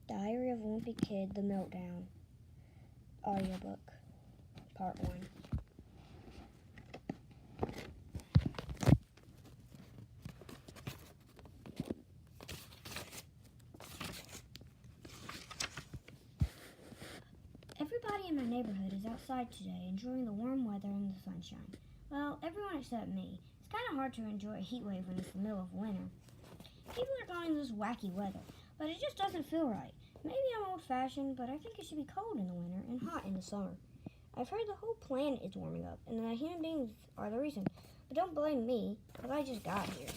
Diary of a Wimpy Kid, The Meltdown, audiobook, part 1. Everybody in my neighborhood is outside today, enjoying the warm weather and the sunshine. Well, everyone except me. It's kind of hard to enjoy a heat wave when it's the middle of winter. People are calling this wacky weather, but it just doesn't feel right. Maybe I'm old-fashioned, but I think it should be cold in the winter and hot in the summer. I've heard the whole planet is warming up, and that human beings are the reason. But don't blame me, because I just got here.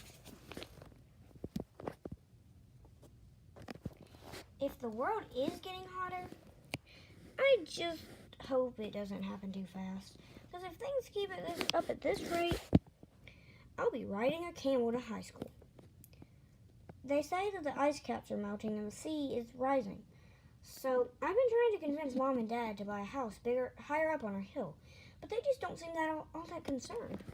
If the world is getting hotter, I just hope it doesn't happen too fast. Because if things keep up at this rate, I'll be riding a camel to high school. They say that the ice caps are melting and the sea is rising. So I've been trying to convince Mom and Dad to buy a house higher up on our hill. But they just don't seem all that concerned.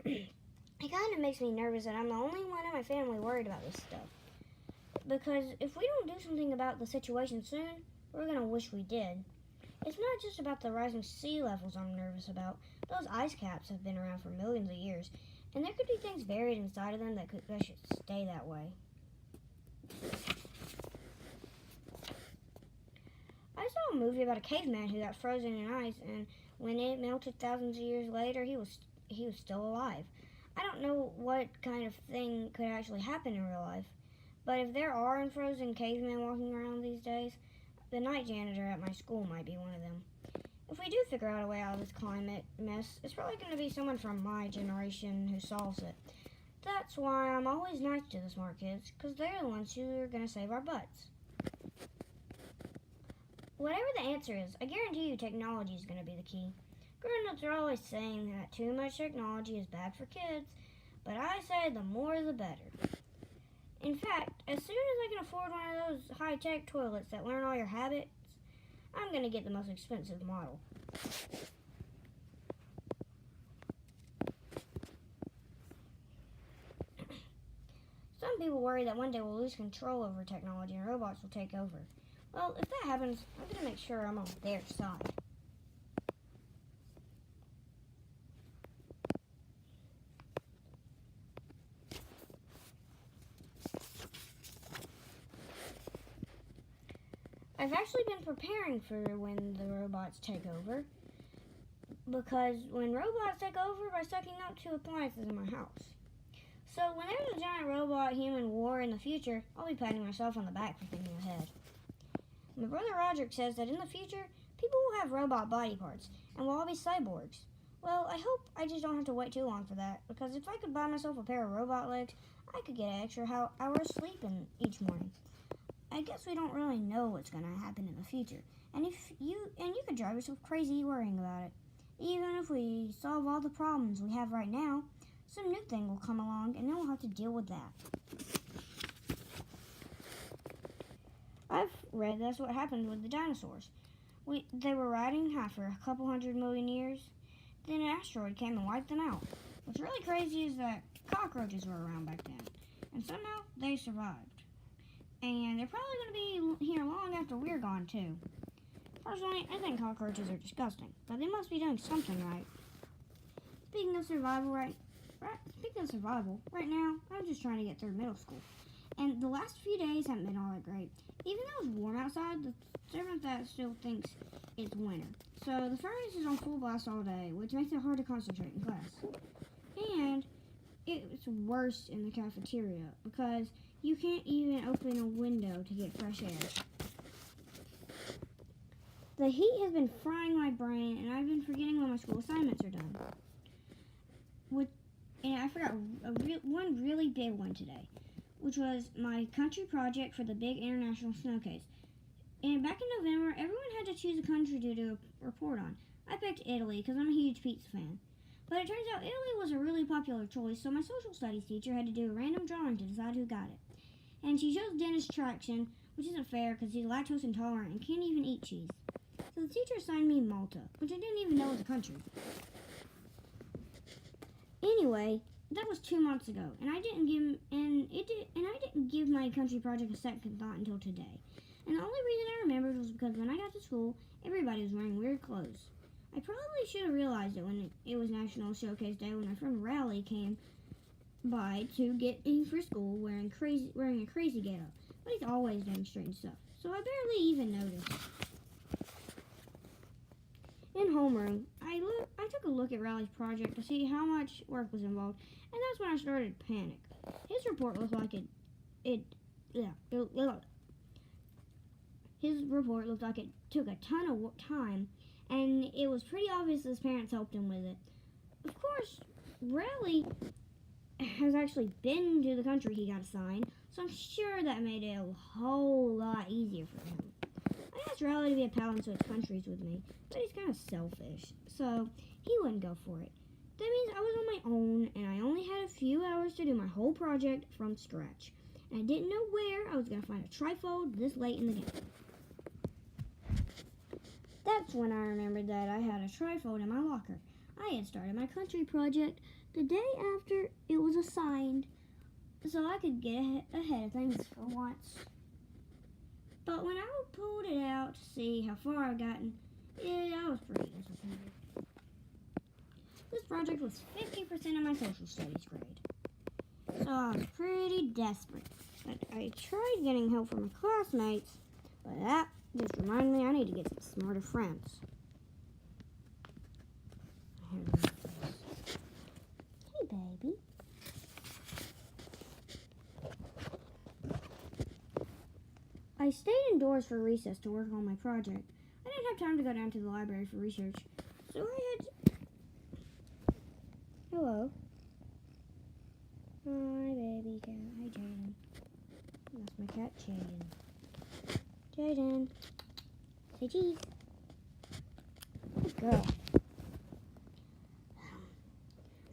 It kind of makes me nervous that I'm the only one in my family worried about this stuff. Because if we don't do something about the situation soon, we're going to wish we did. It's not just about the rising sea levels I'm nervous about. Those ice caps have been around for millions of years, and there could be things buried inside of them that should stay that way. I saw a movie about a caveman who got frozen in ice, and when it melted thousands of years later, he was still alive. I don't know what kind of thing could actually happen in real life, but if there are unfrozen cavemen walking around these days, the night janitor at my school might be one of them. If we do figure out a way out of this climate mess, it's probably going to be someone from my generation who solves it. That's why I'm always nice to the smart kids, because they're the ones who are going to save our butts. Whatever the answer is, I guarantee you technology is going to be the key. Grown-ups are always saying that too much technology is bad for kids, but I say the more the better. In fact, as soon as I can afford one of those high-tech toilets that learn all your habits, I'm going to get the most expensive model. Some people worry that one day we'll lose control over technology and robots will take over. Well, if that happens, I'm going to make sure I'm on their side. I've actually been preparing for when the robots take over, because when robots take over by sucking up to appliances in my house. So when there's a giant robot-human war in the future, I'll be patting myself on the back for thinking ahead. My brother Roderick says that in the future, people will have robot body parts, and we'll all be cyborgs. Well, I hope I just don't have to wait too long for that, because if I could buy myself a pair of robot legs, I could get an extra hours sleep each morning. I guess we don't really know what's going to happen in the future, and you could drive yourself crazy worrying about it. Even if we solve all the problems we have right now, some new thing will come along, and then we'll have to deal with that. I've read that's what happened with the dinosaurs. They were riding high for a couple 100 million years, then an asteroid came and wiped them out. What's really crazy is that cockroaches were around back then, and somehow they survived. And they're probably going to be here long after we're gone, too. Personally, I think cockroaches are disgusting, but they must be doing something right. Speaking of survival, right now, I'm just trying to get through middle school. And the last few days haven't been all that great. Even though it's warm outside, the thermostat still thinks it's winter. So the furnace is on full blast all day, which makes it hard to concentrate in class. And it's worse in the cafeteria, because you can't even open a window to get fresh air. The heat has been frying my brain, and I've been forgetting when my school assignments are done. And I forgot one really big one today, which was my country project for the big international snow case. And back in November, everyone had to choose a country to do a report on. I picked Italy because I'm a huge pizza fan. But it turns out Italy was a really popular choice, so my social studies teacher had to do a random drawing to decide who got it. And she chose Dennis Traction, which isn't fair because he's lactose intolerant and can't even eat cheese. So the teacher assigned me Malta, which I didn't even know was a country. Anyway, that was 2 months ago, and I didn't give my country project a second thought until today. And the only reason I remembered was because when I got to school, everybody was wearing weird clothes. I probably should have realized it when it was National Showcase Day when my friend Raleigh came by to get me for school wearing a crazy get-up. But he's always doing strange stuff, so I barely even noticed. In homeroom, I took a look at Raleigh's project to see how much work was involved, and that's when I started to panic. His report looked like His report looked like it took a ton of time, and it was pretty obvious his parents helped him with it. Of course, Raleigh has actually been to the country he got assigned, so I'm sure that made it a whole lot easier for him. I asked Raleigh to be a pal and switch countries with me, but he's kind of selfish, so he wouldn't go for it. That means I was on my own, and I only had a few hours to do my whole project from scratch. And I didn't know where I was going to find a trifold this late in the game. That's when I remembered that I had a trifold in my locker. I had started my country project the day after it was assigned, so I could get ahead of things for once. But when I pulled it out to see how far I'd gotten, I was pretty disappointed. This project was 50% of my social studies grade, so I was pretty desperate. But I tried getting help from my classmates, but that just reminded me I need to get some smarter friends. Hey, baby. I stayed indoors for recess to work on my project. I didn't have time to go down to the library for research, so I had... Hello. Hi, baby cat. Hi, Jaden. That's my cat, Jaden. Jaden. Say cheese. Good girl.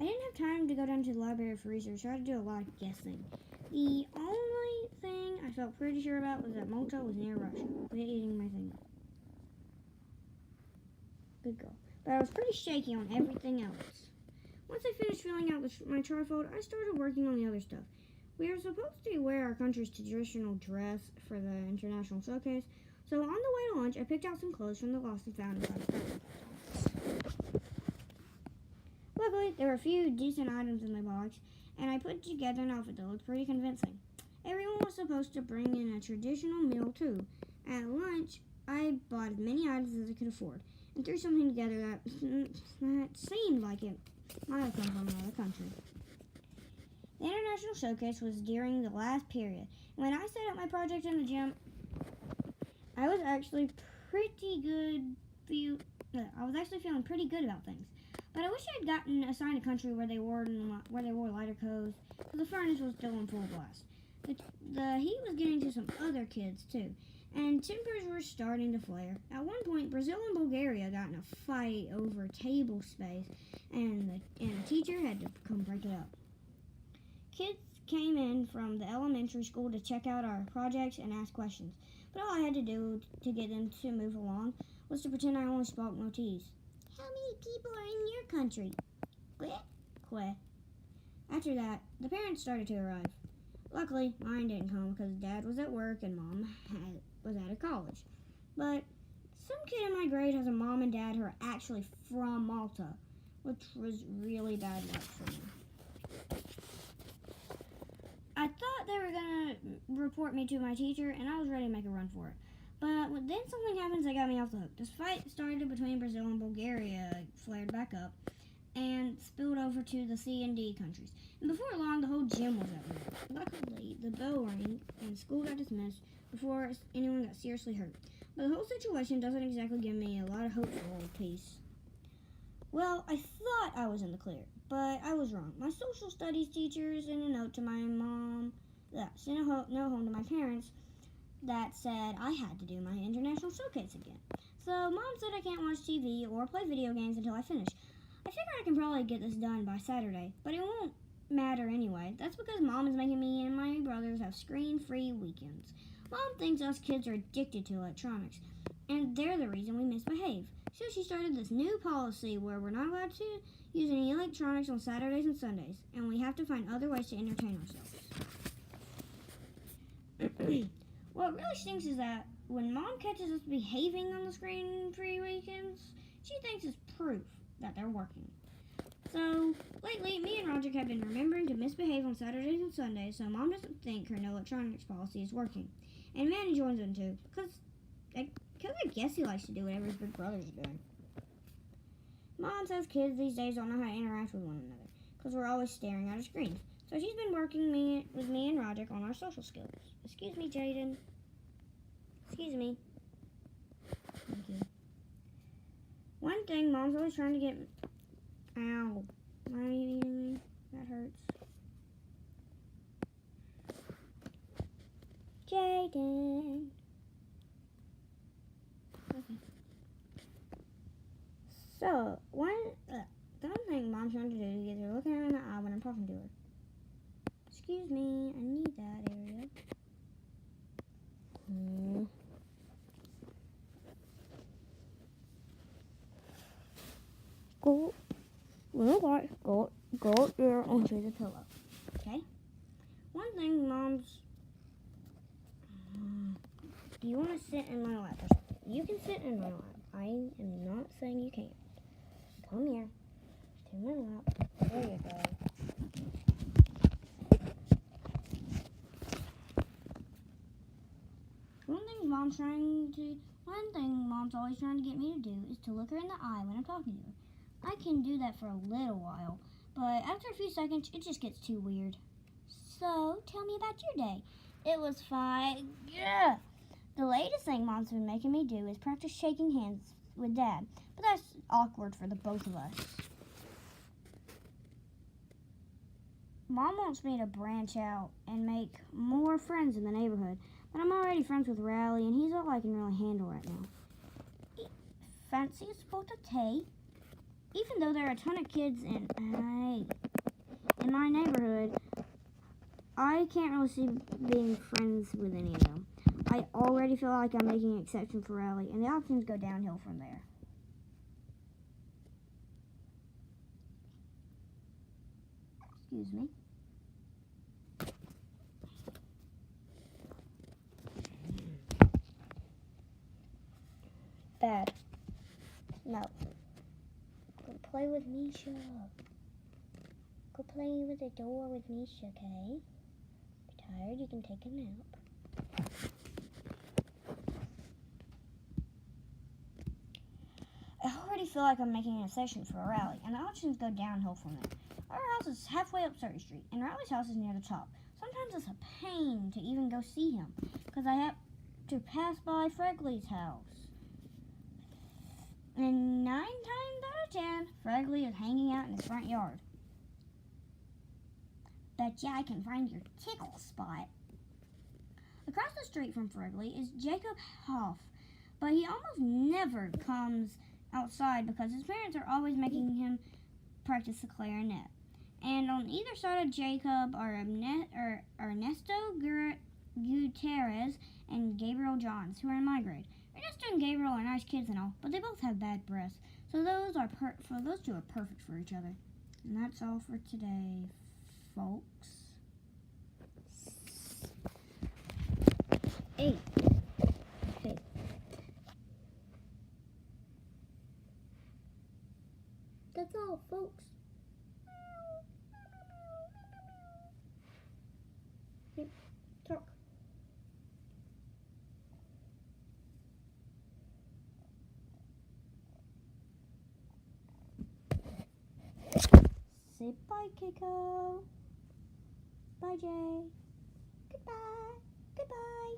I didn't have time to go down to the library for research, so I had to do a lot of guessing. The only thing I felt pretty sure about was that Malta was near Russia. Quit eating my finger. Good girl. But I was pretty shaky on everything else. Once I finished filling out my trifold, I started working on the other stuff. We were supposed to wear our country's traditional dress for the international showcase, so on the way to lunch, I picked out some clothes from the lost and found inside the box. Luckily, there were a few decent items in the box, and I put together an outfit that looked pretty convincing. Everyone was supposed to bring in a traditional meal, too. At lunch, I bought as many items as I could afford, and threw something together that seemed like it might have come from another country. The International Showcase was during the last period. When I set up my project in the gym, I was actually feeling pretty good about things. But I wish I had gotten assigned a country where they wore lighter clothes, because the furnace was still in full blast. The heat was getting to some other kids too, and tempers were starting to flare. At one point, Brazil and Bulgaria got in a fight over table space, and a teacher had to come break it up. Kids came in from the elementary school to check out our projects and ask questions, but all I had to do to get them to move along was to pretend I only spoke motifs. How many people are in your country? Queh. After that, the parents started to arrive. Luckily, mine didn't come because Dad was at work and Mom was out of college. But some kid in my grade has a mom and dad who are actually from Malta, which was really bad luck for me. I thought they were going to report me to my teacher, and I was ready to make a run for it. But then something happens that got me off the hook. This fight started between Brazil and Bulgaria, flared back up, and spilled over to the C and D countries. And before long, the whole gym was at war. Luckily, the bell rang, and school got dismissed before anyone got seriously hurt. But the whole situation doesn't exactly give me a lot of hope for world peace. Well, I thought I was in the clear, but I was wrong. My social studies teacher sent a note to my mom, sent a note home to my parents, that said I had to do my international showcase again. So Mom said I can't watch TV or play video games until I finish. I figure I can probably get this done by Saturday, but it won't matter anyway. That's because Mom is making me and my brothers have screen-free weekends. Mom thinks us kids are addicted to electronics, and they're the reason we misbehave. So she started this new policy where we're not allowed to use any electronics on Saturdays and Sundays, and we have to find other ways to entertain ourselves. What really stinks is that when Mom catches us behaving on the screen for weekends, she thinks it's proof that they're working. So, lately, me and Roger have been remembering to misbehave on Saturdays and Sundays so Mom doesn't think her no electronics policy is working. And Manny joins in too, because I guess he likes to do whatever his big brother's doing. Mom says kids these days don't know how to interact with one another, because we're always staring at our screens. So she's been working with me and Roger on our social skills. Excuse me, Jaden. Excuse me. Thank you. One thing Mom's always trying to get... Ow. Why are you eating me? That hurts. Jaden. Okay. So, the one thing Mom's trying to do is get her looking her in the eye when I'm talking to her. Excuse me, I need that area. Go there onto the pillow. Okay? One thing Mom's... do you want to sit in my lap or something? You can sit in my lap. I am not saying you can't. Come here. To my lap. There you go. One thing Mom's always trying to get me to do is to look her in the eye when I'm talking to her. I can do that for a little while, but after a few seconds, it just gets too weird. So, tell me about your day. It was fine. Yeah. The latest thing Mom's been making me do is practice shaking hands with Dad, but that's awkward for the both of us. Mom wants me to branch out and make more friends in the neighborhood, but I'm already friends with Rally, and he's all I can really handle right now. Fancy a spot of tea? Even though there are a ton of kids in my neighborhood, I can't really see being friends with any of them. I already feel like I'm making an exception for Rally, and the options go downhill from there. Excuse me. Dad. No. Go play with Misha. Go play with the door with Misha, okay? If you're tired, you can take a nap. I already feel like I'm making an exception for a Rally, and the options go downhill from there. Our house is halfway up 30th Street, and Riley's house is near the top. Sometimes it's a pain to even go see him, because I have to pass by Fregley's house. And 9 times out of 10, Fregley is hanging out in his front yard. Bet I can find your tickle spot. Across the street from Fregley is Jacob Hoff, but he almost never comes outside because his parents are always making him practice the clarinet. And on either side of Jacob are Ernesto Gutierrez and Gabriel Johns, who are in my grade. Ernesto and Gabriel are nice kids and all, but they both have bad breaths, so those two are perfect for each other. And that's all for today, folks. Hey. That's all, folks. Hey, talk. Say bye, Keiko. Bye, Jay. Goodbye. Goodbye.